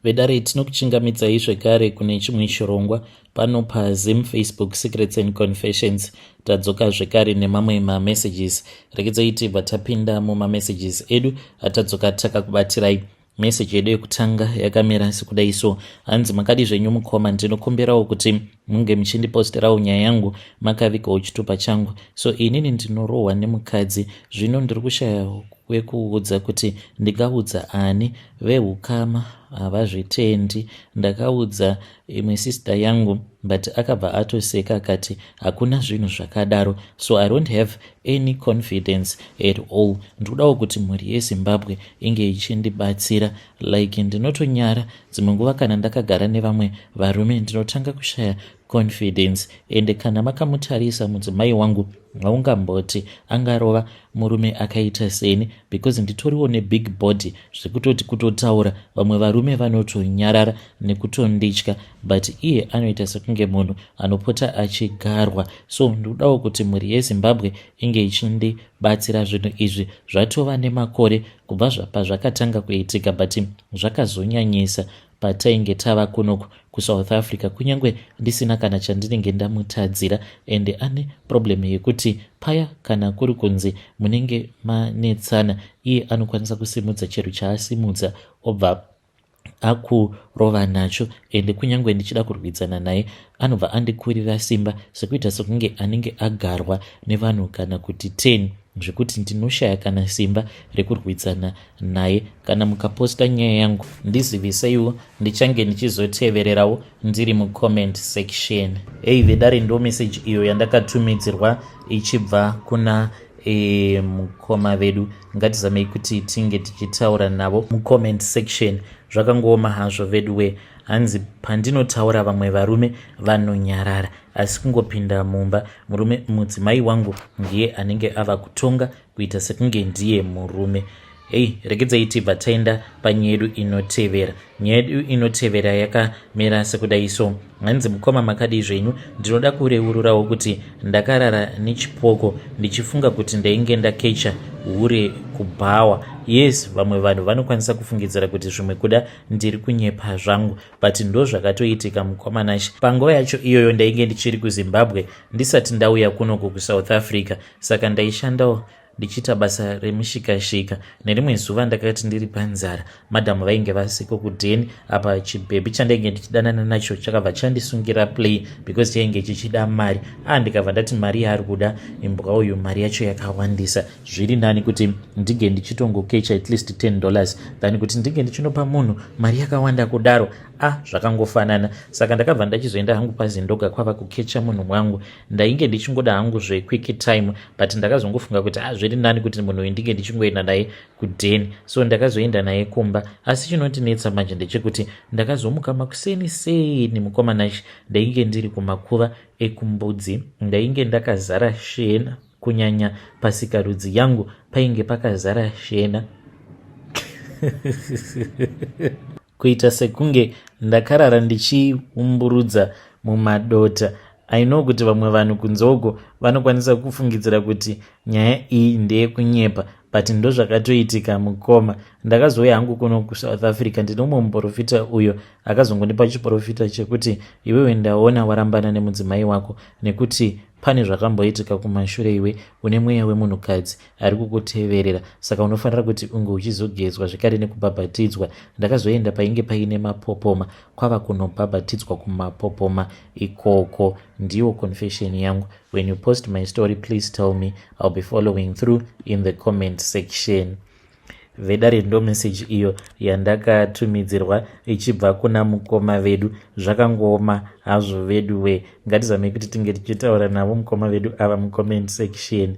Vedare tinokuchingamidzai zvekare kune chimwe chirongwa pano paZim Facebook Secrets and Confessions. Tadzoka zvekare nemamwe mamessages. Rekedzai tibva tapinda mumamessages edu atadzoka takakubatirai. Message yedu yekutanga yakamira sekudai so. Hanzi makadi zvenyu mukoma, ndinokumbirawo kuti munge muchindiposterawo nyaya yangu makavikawo chitupa changu. So inini ndinorohwa nemukadzi, zvino ndiri kushaya wekuudza kuti ndingaudza ani. Vehukama havazvitendi. Ndakaudza imwe sister yangu but akabva atoseka akati hakuna zvinhu zvakadaro. So I don't have any confidence at all. Ndikudawo kuti mhuri yeZimbabwe inge ichindibatsira. Like ndinotonyara dzimwe nguva kana ndakagara nevamwe varume ndinotanga kushaya confidence. Ende kana makamutarisa mudzimai wangu haungamboti angarova murume akaita seni, because nditoriwo nebig body zvekutoti kutotaura vamwe varume vanotonyarara nekutonditya, but iye anoita sekunge munhu anopota achigarwa. So ndikudawo kuti mhuri yeZimbabwe inge ichindibatsira. Zvinhu izvi zvatova nemakore kubva pazvakatanga kuitika, but zvakazonyanyisa patainge tava kunoku kuSouth Africa, kunyange ndisina kana chandinenge ndamutadzira. Ende ane problem yekuti paya kana kuri kunzi munenge manetsana, iye anokwanisa kusimudza chero chaasimudza obva akurova nacho. Ende kunyange ndichida kurwidzana naye anobva andikurira simba sekuita sekunge anenge agarwa nevanhu kana kuti 10, zvekuti ndinoshaya kana simba rekurwidzana naye. Kana mukaposta nyaya yangu ndiziviseiwo, ndichange ndichizotevererawo ndiri mucomment section. Vedare ndo message iyo yandakatumidzirwa ichibva kuna mukoma vedu. Ngatizamei kuti tinge tichitaura navo mucomment section. Zvakangoma hazvo veduwe. Hanzi pandinotaura vamwe varume vanonyarara, asi kungopinda mumba mudzimai wangu ndiye anenge ava kutonga kuita sekunge ndiye murume. Rekedzai tibva taenda panyaya yedu inotevera. Nyaya yedu inotevera yakamira sekudai so. Hanzi mukoma makadi zvenyu, ndinoda kureururawo kuti ndakarara nechipoko ndichifunga kuti ndainge ndakecha hure kubhawa. Yes, vamwe vanhu vanokwanisa kufungidzira kuti zvimwe kuda ndiri kunyepa zvangu, but ndo zvakatoitika mukoma nashi. Panguva yacho iyoyo ndainge ndichiri kuZimbabwe ndisati ndauya kunoku kuSouth Africa, saka ndaishandawo ndichiita basa remushikashika. Nerimwe zuva ndakati ndiri panzara, madhamu vainge vasiko kudheni, apa chibhebi chandainge ndichidanana nacho chakabva chandisungira play because chainge chichida mari. Ndikabva ndati mari yaari kuda imbwa uyu mari yacho yakawandisa, zviri nani kuti ndige ndichitongokecha at least $10 than kuti ndige ndichinopa munhu mari yakawanda kudaro. Zvakangofanana. Saka ndakabva ndachizoenda hangu paZindoga kwava kukecha munhu wangu. Ndainge ndichingoda hangu quick time, but ndakazongofunga kuti zviri nani kuti munhu uyu ndinge ndichingoenda naye kudheni. So ndakazoenda naye kumba. Asi chinondinetsa manje ndechekuti ndakazomuka makuseni mukoma nashi, ndainge ndiri kumakuva ekumbudzi. Ndainge ndakazara shena, kunyanya pasikarudzi yangu painge pakazara shena kuita sekunge ndakarara ndichiumburudza mumadota. I know kuti vamwe vanhu kunzoko vanokwanisa kufungidzira kuti nyaya iyi ndeyekunyepa, but ndo zvakatoitika mukoma. Ndakazouya hangu kuno kuSouth Africa, ndinomwe muprofita uyo akazongondipa chiprofita chekuti iwewe ndaona warambana nemudzimai wako nekuti pane zvakamboitika kumashure, iwe une mweya wemunhukadzi ari kukuteverera, saka unofanira kuti unge uchizogezwa zvekare nekubhabhatidzwa. Ndakazoenda painge paine mapopoma, kwava kunobhabhatidzwa kumapopoma ikoko. Ndiyo confession yangu. When you post my story, please tell me. I'll be following through in the comment section. Vedare ndo message iyo yandakatumidzirwa ichibva kuna mukoma vedu. Zvakangoma hazvo veduwe. Ngatizamei kuti tinge tichitaura navo mukoma vedu ava mucomment section.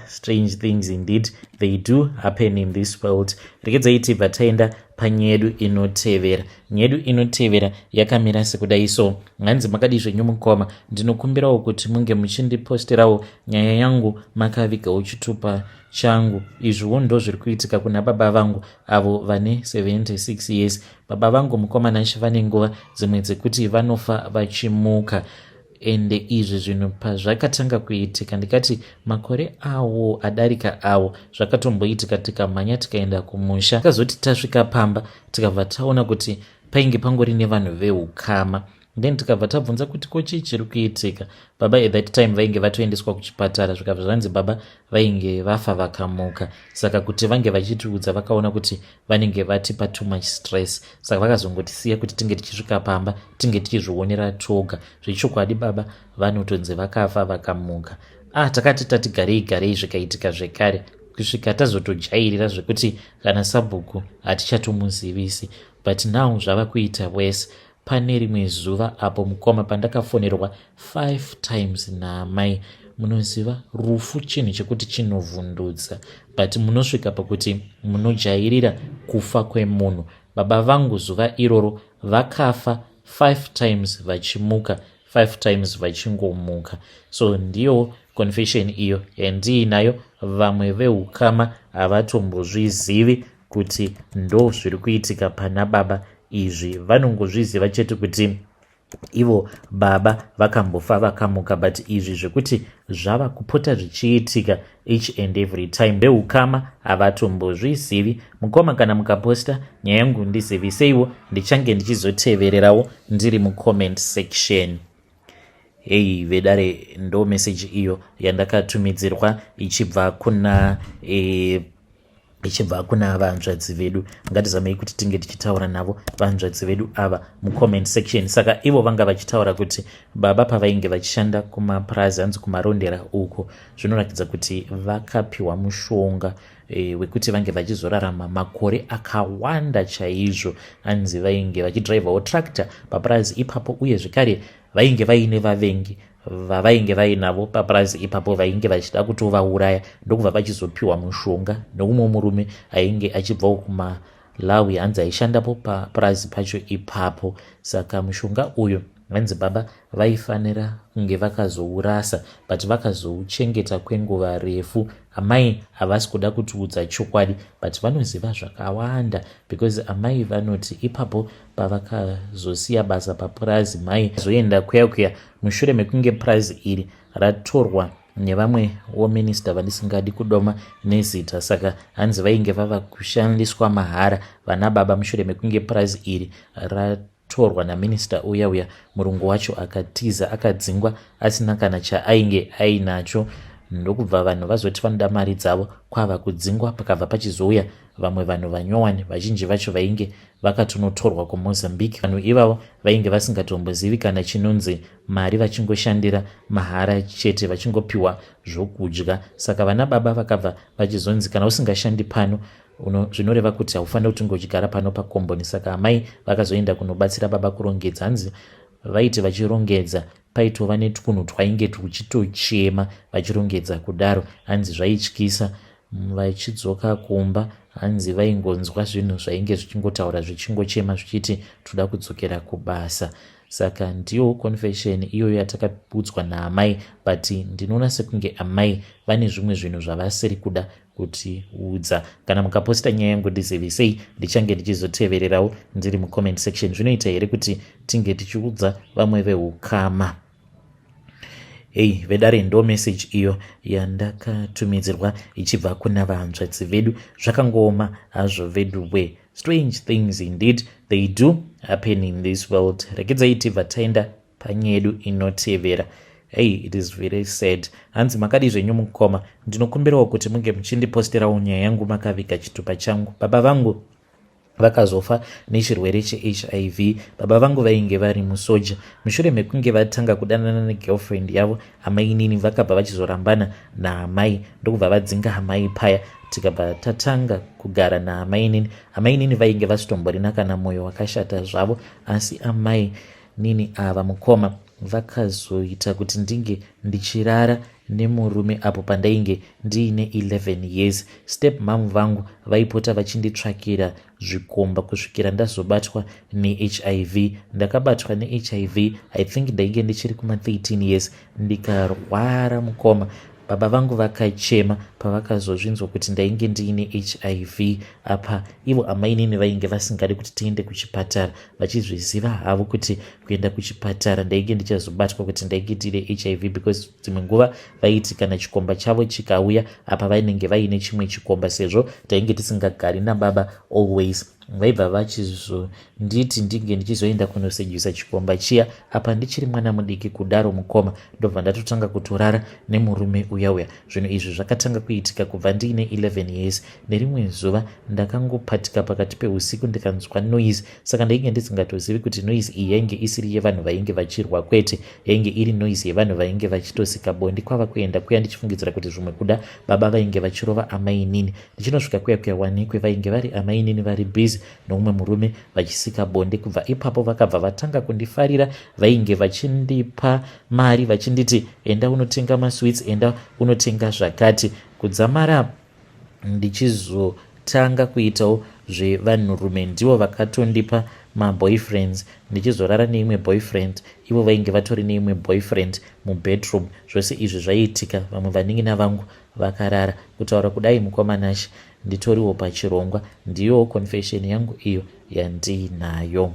Strange things indeed, they do happen in this world. Rekedzai tibva taenda panyaya yedu inotevera. Nyaya yedu inotevera yakamira sekudai so. Hanzi makadi zvenyu mukoma, ndinokumbirawo kuti munge muchindiposterawo nyaya yangu makavigawo chitupa changu. Izviwo ndo zviri kuitika kuna baba vangu avo vane 76 years. Baba vangu mukoma nashi vane nguva dzimwe dzekuti vanofa vachimuka. Ende izvi zvinhu pazvakatanga kuitika ndikati makore awo adarika awo zvakatomboitika tikamhanya tikaenda kumusha. Takazoti tasvika pamba tikabva taona kuti painge pangori nevanhu veukama. Then tikabva tabvunza kuti ko chii chiri kuitika. Baba at that time vainge vatoendeswa kuchipatara, zvikabva zvanzi baba vainge vafa vakamuka. Saka kuti vange vachitiudza vakaona kuti vanenge vatipa too much stress, saka vakazongotisiya kuti tinge tichisvika pamba tinge tichizvionera toga. Zvechokwadi baba vanotonzi vakafa vakamuka. Takati garei zvikaitika zvekare, kusvika tazotojairira zvekuti kana Sabhuku hatichatomuzivisi. But now zvava kuita worse. Pane rimwe zuva apo mukoma pandakafonerwa 5 times naamai. Munoziva rufu chinhu chekuti chinovhundutsa, but munosvika pakuti munojairira kufa kwemunhu. Baba vangu zuva iroro vakafa 5 times vachimuka, 5 times vachingomuka. So ndiyo confession iyo yandiinayo. Vamwe veukama havatombozvizivi kuti ndo zviri kuitika pana baba. Izvi vanongozviziva chete kuti ivo baba vakambofa vakamuka, but izvi zvekuti zvava kupota zvichiitika each and every time veukama havatombozvizivi. Mukoma kana mukaposta nyaya yangu ndiziviseiwo, ndichange ndichizotevererawo ndiri mucomment section. Hei vedare, ndo message iyo yandakatumidzirwa ichibva kuna vanzvadzi vedu. Ngatizamei kuti tinge tichitaura navo vanzvadzi vedu ava mucomment section. Saka ivo vanga vachitaura kuti baba pavainge vachishanda kumapurazi, hanzi kumarondera uko, zvinoratidza kuti vakapiwa mushonga wekuti vange vachizorarama makore akawanda chaizvo. Hanzi vainge vachidhiraivhawo tractor papurazi ipapo, uye zvekare vainge vaine vavengi vavainge vainavo papurazi ipapo vainge vachida kutovauraya. Ndokubva vachizopiwa mushonga noumwe murume ainge achibvawo kuMalawi, hanzi aishandapo papurazi pacho ipapo. Saka mushonga uyu hanzi baba vaifanira kunge vakazourasa, but vakazouchengeta kwenguva refu. Amai havasi kuda kutiudza chokwadi, but vanoziva zvakawanda, because amai vanoti ipapo pavakazosiya basa papurazi, mai zoenda kuya mushure mekunge purazi iri ratorwa nevamwe wominista vandisingadi kudoma nezita. Saka hanzi vainge vava kushandiswa mahara vana baba mushure mekunge purazi iri ratorwa naminista uya murungu wacho akatiza, akadzingwa asina kana chaainge ainacho. Ndokubva vanhu vazoti vanoda mari dzavo, kwava kudzingwa. Pakabva pachizouya vamwe vanhu vanyowani, vazhinji vacho vainge vakatonotorwa kuMozambique. Vanhu ivavo vainge vasingatombozivi kana chinonzi mari, vachingoshandira mahara chete, vachingopiwa zvokudya. Saka vana baba vakabva vachizonzi kana usingashandi pano zvinoreva kuti haufanira kutinge uchigara pano pakomboni. Saka amai vakazoenda kunobatsira baba kurongedza. Hanzi vaiti vachirongedza paitova netwunhu twainge tuchitochema vachirongedza kudaro. Hanzi zvaityisa. Vachidzoka kumba, hanzi vaingonzwa zvinhu zvainge zvichingotaura zvichingochema zvichiti toda kudzokera kubasa. Saka ndiyo confession iyoyo yatakabudzwa naamai, but ndinoona sekunge amai vane zvimwe zvinhu zvavasiri kuda kutiudza. Kana mukaposta nyaya yangu ndizivisei, ndichange ndichizotevererawo ndiri mucomment section. Zvinoita here kuti tinge tichiudza vamwe veukama. Hei vedare, ndo message iyo yandakatumidzirwa ichibva kuna vanzvadzi vedu. Zvakangooma hazvo vedu we. Strange things indeed they do happen in this world. Rekedzai tibva taenda panyedu inotevera. Hey, it is very sad. Hanzi makadi zvenyu mukoma, ndinokumbirawo kuti munge muchindiposterawo nyaya yangu makaviga chitupa changu. Baba vangu vakazofa nechirwere cheHIV. Baba vangu vainge vari musoja. Mushure mekunge vatanga kudanana negirlfriend yavo, amai nini vakabva vachizorambana naamai. Ndokubva vadzinga amai paya, tikabva tatanga kugara naamai nini. Amai nini vainge vasitomborina kana mwoyo wakashata zvavo, asi amai nini ava mukoma vakazoita kuti ndinge ndichirara nemurume apo pandainge ndiine 11 years. Step mom vangu vaipota vachinditsvakira zvikomba kusvikira ndazobatwa neHIV. Ndakabatwa neHIV I think ndainge ndichiri kuma 13 years, ndikarwara mukoma. Baba vangu vakachema pavakazozvinzwa kuti ndainge ndiine HIV. Apa ivo amai nini vainge vasingadi kuti tiende kuchipatara, vachizviziva havo kuti kuenda kuchipatara ndainge ndichazobatwa kuti ndainge ndiine HIV, because dzimwe nguva vaiti kana chikomba chavo chikauya apa vainenge vaine chimwe chikomba, sezvo tainge tisingagari nababa always. vaibva vachizonditi ndinge ndichizoenda kunosejisa chikomba chiya apa ndichiri mwana mudiki kudaro mukoma, ndobva ndatotanga kutorara nemurume uya. Zvinhu izvi zvakatanga kuitika kubva ndiine 11 years. Nerimwe zuva ndakangopatika pakati peusiku ndikanzwa noise, saka ndainge ndisingatozivi kuti noise iyi yainge isiri yevanhu vainge vachirwa, kwete yainge iri noise yevanhu vainge vachitosika bondi. Kwava kuenda kuya ndichifungidzira kuti zvimwe kuda baba vainge vachirova amainini. Ndichinosvika kuya wanikwe vainge vari amainini vari busy nomumwe murume vachisika bonde. Kubva ipapo vakabva vatanga kundifarira, vainge vachindipa mari vachinditi enda unotenga masweets, enda unotenga zvakati. Kudzamara ndichizotanga kuitawo zvevanhurume, ndivo vakatondipa maboyfriends, ndichizorara neimwe boyfriend, ivo vainge vatori neimwe boyfriend mubedroom. Zvose izvi zvaiitika, vamwe vanin'ina vangu vakarara. Kutaura kudai mukomanashi, nditoriwo pachirongwa. Ndiyo confession yangu iyo yandinayo.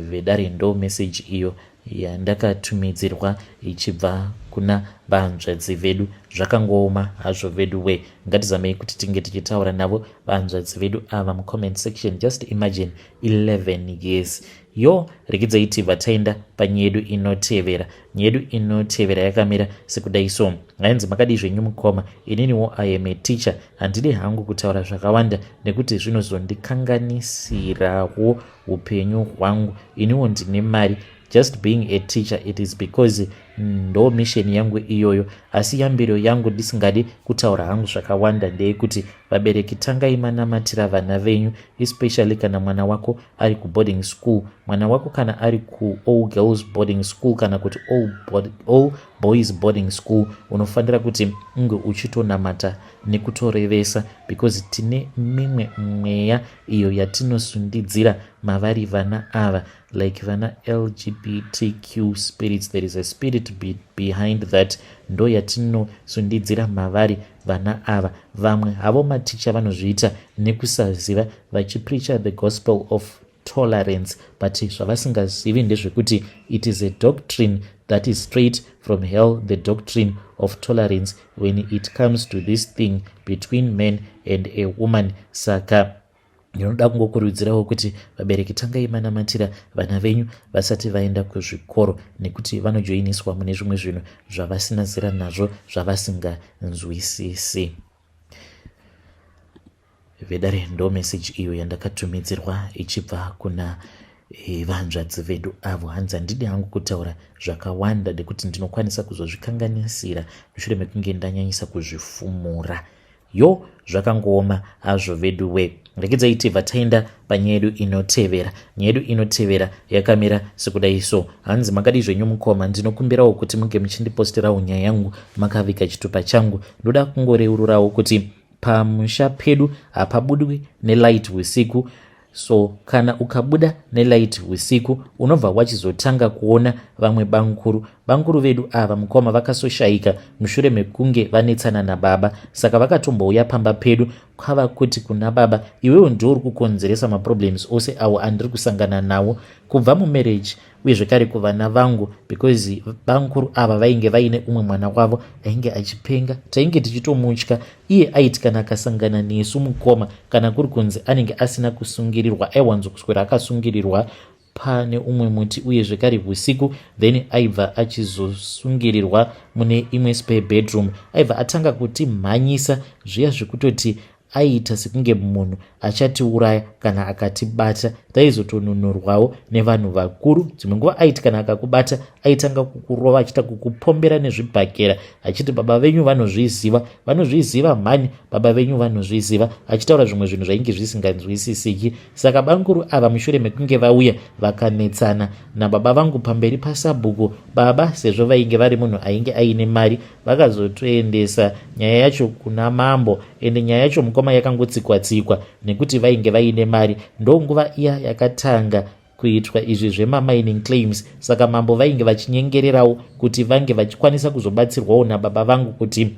Vedare ndo message iyo yandakatumidzirwa ichibva kuna vanzvadzi vedu. Zvakangooma hazvo vedu we, ngatizamei kuti tinge tichitaura navo vanzvadzi vedu ava mucomment section. Just imagine 11 years. Rekidzai vataenda panyedu inotevera. Nyedu inotevera yakamira sekudai so. Hanzi makadi zvenyu mukoma, ininiwo I am a teacher. Handidi hangu kutaura zvakawanda nekuti zvinozondikanganisirawo upenyu hwangu. Iniwo ndine mari. Just being a teacher, it is because ndo mission yangu iyoyo. Asi yambiro yangu ndisingadi kutaura hangu zvakawanda ndeyekuti vabereki tangai manamatira vana venyu, especially kana mwana wako ari kuboarding school. Mwana wako kana ari ku all girls boarding school kana kuti all boys boarding school, unofanira kuti unge uchitonamata nekutorevesa, because tine mimwe mweya iyo yatinosundidzira mavari vana ava, like vana LGBTQ spirits. There is a spirit behind that. Ndo yatinosundidzira mavari vana ava. Vamwe havo maticha vanozviita nekusaziva, vachipreacha the gospel of tolerance, but zvavasingazivi ndezvekuti it is a doctrine that is straight from hell, the doctrine of tolerance when it comes to this thing between man and a woman. Saka ndinoda kungokurudzirawo kuti vabereki tangai manamatira vana venyu vasati vaenda kuzvikoro, nekuti vanojoiniswa mune zvimwe zvinhu zvavasina zera nazvo, zvavasinganzwisisi. Vedare ndo message iyo yandakatumidzirwa ichibva kuna vanzvadzi vedu avo. Hanzi handidi hangu kutaura zvakawanda nekuti ndinokwanisa kuzozvikanganisira mushure mekunge ndanyanyisa kuzvifumura. Zvakangooma hazvo vedu we. Rekidzai vataenda panyedu inotevera. Nyedu inotevera yakamira sekudai so. Hanzi makadi zvenyu mukoma, ndinokumbirawo kuti munge muchindipostirawo nyaya yangu makavika chitupa changu. Ndoda kungoreururawo kuti pamusha pedu hapabudwi nelight usiku. So kana ukabuda nelight usiku unobva wachizotanga kuona vamwe bankuru vedu ava mukoma vakasoshaika mushure mekunge vanetsana nababa. Saka vakatombouya pamba pedu kwava kuti kuna baba, iwewo ndio uri kukonzeresa maproblems ose awo andiri kusangana nawo kubva mumarriage uye zvekare kuvana vangu, because bankuru ava vainge vaine umwe mwana wavo ainge achipenga. Tainge tichitomutya. Iye aiti kana akasangana nesu mukoma, kana kuri kunzi anenge asina kusungirirwa, aiwanzo kuswera akasungirirwa pane umwe muti uye zvekare usiku, then aibva achizosungirirwa mune imwe spare bedroom. Aibva atanga kuti mhanyisa zviya zvekutoti aita sekunge munhu achatiuraya kana akatibata. Taizotonunurwawo nevanhu vakuru. Dzimwe nguva aiti kana akakubata aitanga kukurova achita kukupombera nezvibhakera achiti baba venyu vanozviziva mhani, baba venyu vanozviziva, achitaura zvimwe zvinhu zvainge zvisinganzwisisiki. Saka bankuru ava mushure mekunge vauya vakanetsana nababa vangu pamberi pasabhuku, baba sezvo vainge vari munhu ainge aine mari, vakazotoendesa nyaya yacho kuna mambo. Ende nyaya yacho mukoma yakangotsikwa nekuti vainge vaine mari. Ndonguva iya yakatanga kuitwa izvi zvemamining claims. Saka mambo vainge vachinyengererawo kuti vange vachikwanisa kuzobatsirwawo nababa vangu kuti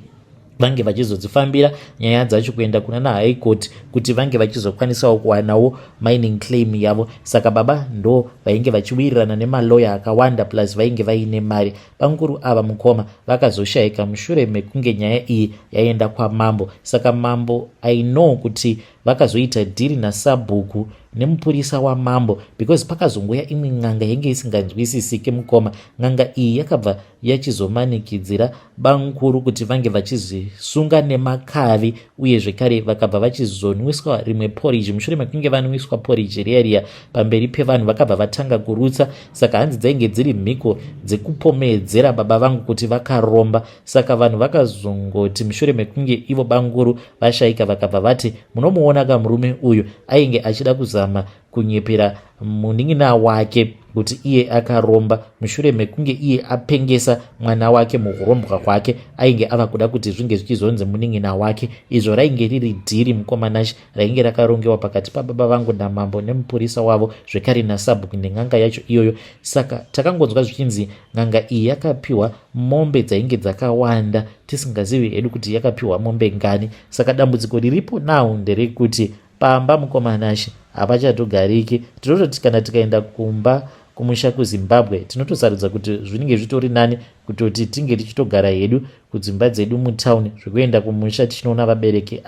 vange vachizodzifambira nyaya dzacho kuenda kuna naHigh Court kuti vange vachizokwanisawo kuwanawo mining claim yavo. Saka baba ndo vainge vachiwirirana nemaloya akawanda plus vainge vaine mari. Banguru ava mukoma vakazoshayika mushure mekunge nyaya iyi yaenda kwamambo. Saka mambo I know kuti vakazoita dhiri naSabhuku nemupurisa wamambo because pakazongoya imwe ng'anga yenge isinganzwisisike mukoma. Ng'anga iyi yakabva yachizomanikidzira Banguru kuti vange vachizisunga nemakavi uye zvekare vakabva vachizonwiswa rimwe porridge. Mushure mekunge vanwiswa porridge riya pamberi pevanhu vakabva vatanga kurutsa. Saka hanzi dzainge dziri mhiko dzekupomedzera baba vangu kuti vakaromba. Saka vanhu vakazongoti mushure mekunge ivo Banguru vashayika vakabva vati munomuona kamurume uyu ainge achida kuzama kunyepera munin'ina wake kuti iye akaromba. Mushure mekunge iye apengesa mwana wake mukurombwa kwake ainge ava kuda kuti zvinge zvichizonzi munin'ina wake. Izvo rainge riri dhiri mukomanashi rainge rakarongewa pakati pababa vangu namambo nemupurisa wavo zvekare naSabhuku neng'anga yacho iyoyo. Saka takangonzwa zvichinzi ng'anga iyi yakapiwa mombe dzainge dzakawanda tisingazivi hedu kuti yakapiwa mombe ngani. Saka dambudziko riripo nawo nderekuti pamba mukomanashi hapachatogariki. Tinototi kana tikaenda kumba kumusha kuZimbabwe tinotosarudza kuti zvinenge zvitori nani kutoti tinge tichitogara hedu kudzimba dzedu mutauni zvekuenda kumusha tichinoona vabereki.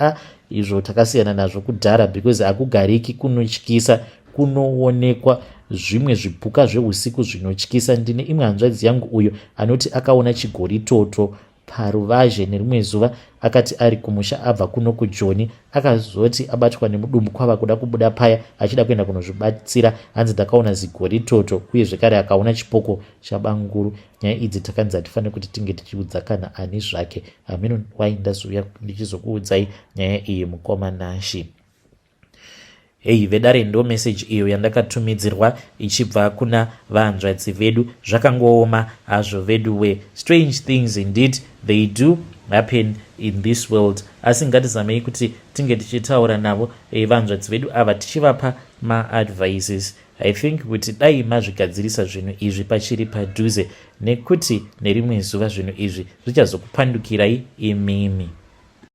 Izvo takasiyana nazvo kudhara because hakugariki, kunotyisa, kunoonekwa zvimwe zvipuka zveusiku zvinotyisa. Ndine imwe hanzvadzi yangu uyo anoti akaona chigoritoto paruvazhe nerimwe zuva akati ari kumusha abva kuno kuJoni akazoti abatwa nemudumbu kwava kuda kubuda paya achida kuenda kunozvibatsira. Hanzi ndakaona zigoritoto uye zvekare akaona chipoko chaBanguru. Nyaya idzi takanzi hatifane kuti tinge tichiudza kana ani zvake. Hameno wai ndazouya ndichizokuudzai nyaya iyi mukomanashi. Hei vedare ndo message iyo yandakatumidzirwa ichibva kuna vahanzvadzi vedu. Zvakangooma hazvo vedu we. Strange things indeed they do happen in this world. Asi ngatizamei kuti tinge tichitaura navo vahanzvadzi vedu ava tichivapa ma-advices. I think kuti dai mazvigadzirisa zvinhu izvi pachiri padhuze nekuti nerimwe zuva zvinhu izvi zvichazokupandukirai imimi.